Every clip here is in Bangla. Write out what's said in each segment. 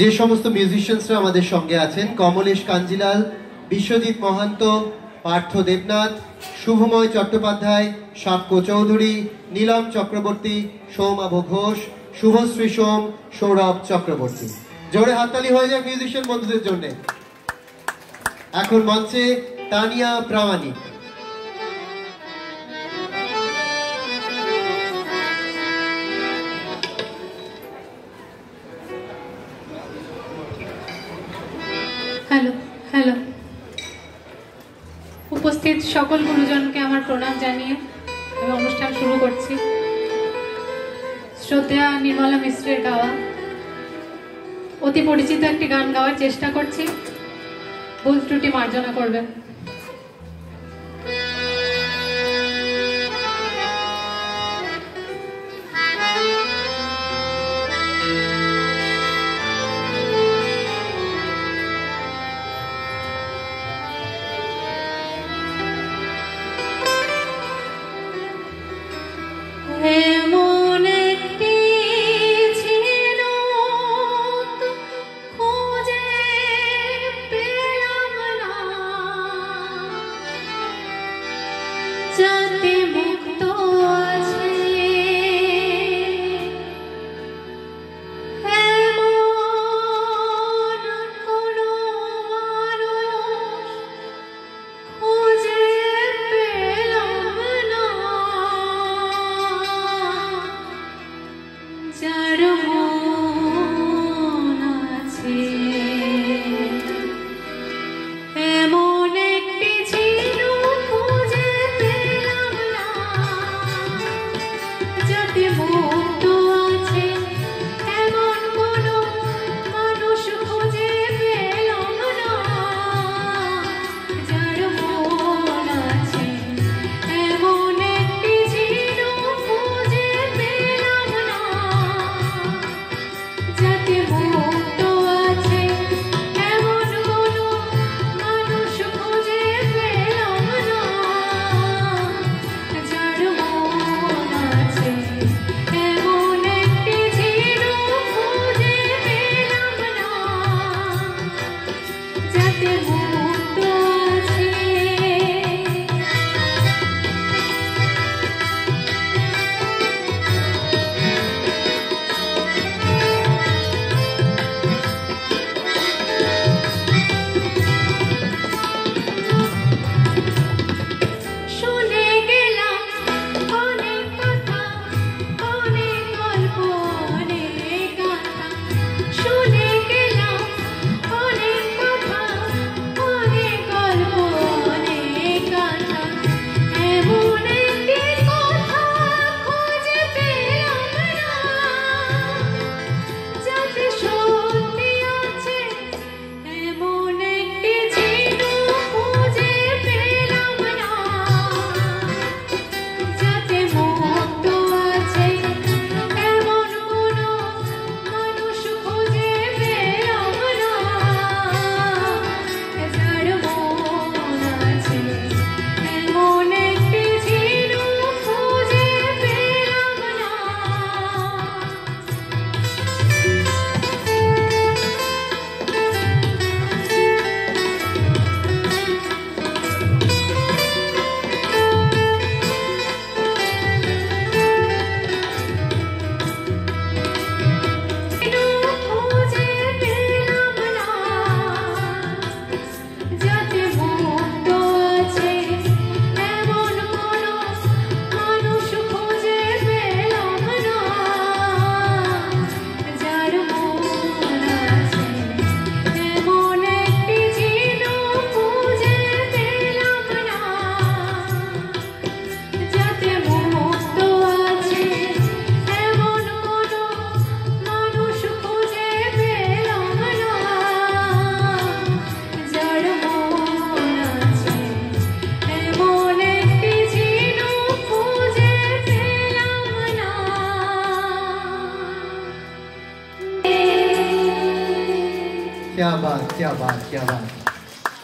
যে সমস্ত মিউজিশিয়ানসরা আমাদের সঙ্গে আছেন, কমলেশ কাঞ্জিলাল, বিশ্বজিৎ মহান্ত, পার্থ দেবনাথ, শুভময় চট্টোপাধ্যায়, সাক্ষ্য চৌধুরী, নীলম চক্রবর্তী, সৌমাভ ঘোষ, শুভশ্রী সোম, সৌরভ চক্রবর্তী। জোরে হাততালি হয়ে যায় মিউজিশিয়ান বন্ধুদের জন্য। এখন মঞ্চে তানিয়া প্রামাণিক। হ্যালো হ্যালো উপস্থিত সকল গুরুজনকে আমার প্রণাম জানিয়ে আমি অনুষ্ঠান শুরু করছি। শ্রদ্ধেয়া নির্মলা মিশ্রের গাওয়া অতি পরিচিত একটি গান গাওয়ার চেষ্টা করছি, ভুল ত্রুটি মার্জনা করবেন।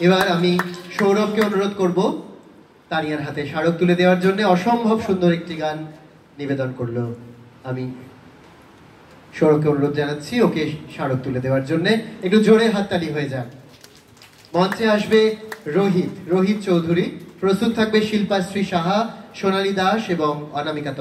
এবার আমি সৌরভকে অনুরোধ করব তানিয়ার হাতে স্মারক তুলে দেওয়ার জন্য। অসম্ভব সুন্দর একটি গান নিবেদন করলো। আমি সৌরভকে অনুরোধ জানাচ্ছি ওকে স্মারক তুলে দেওয়ার জন্য। একটু জোরে হাততালি হয়ে যাক। মঞ্চে আসবে রোহিত চৌধুরী, প্রস্তুত থাকবে শিল্পাশ্রী সাহা, সোনালী দাস এবং অনামিকা